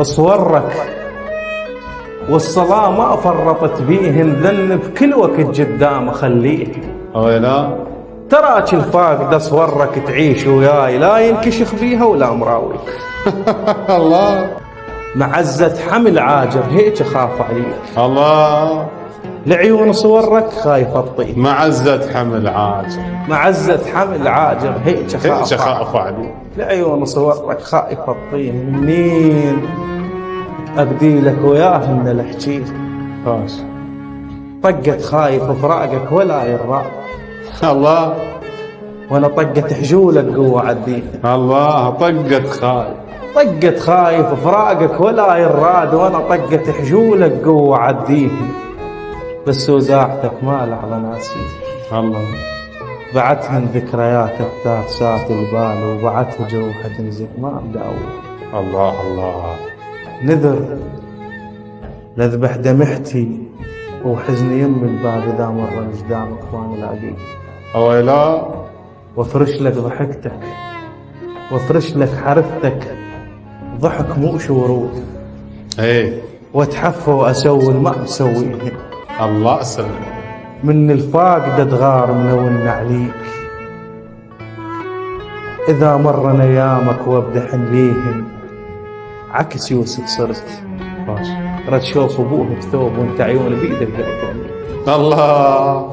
صورك والصلاة ما فرطت بيهن، ذنب كل وقت قدام خليه. ويلا تراك الفاقدة صورك تعيش وياي، لا ينكشخ بيها ولا مراوي. الله معزة حمل عاجر هيك خاف عليك، الله لعيون صورك خايف الطيب. معزة حمل عاجر معزة حمل عاجر هيك هيك خاف خاف عليك. لعيون صورك خايف الطيب. منين ابدي لك وياهن الحجي، خاش طقت خايف فراقك ولا يراد، الله وانا طقت حجولك قوة عدي. الله طقت خايف طقت خايف فراقك ولا يراد، وانا طقت حجولك قوة عديه. بس وزاعتك ما على ناسي، الله بعتهن ذكرياتك تاسات البال، وبعتها جروحة تنزف ما مداوي. الله الله نذر نذبح دمحتي وحزني يم الباب اذا مر قدامك وانا لاقيك. ويلا وافرش لك ضحكتك وافرش لك حرفتك، ضحك مو ورود، ايه واتحفى واسوي ما مسويه. الله سلم من الفاقدة تغار منون عليك، اذا مرن ايامك وابدحن ليهن، عكس يوسف صرت خاش رد شوف ابوه بثوب وانت عيون بيدك قلت. الله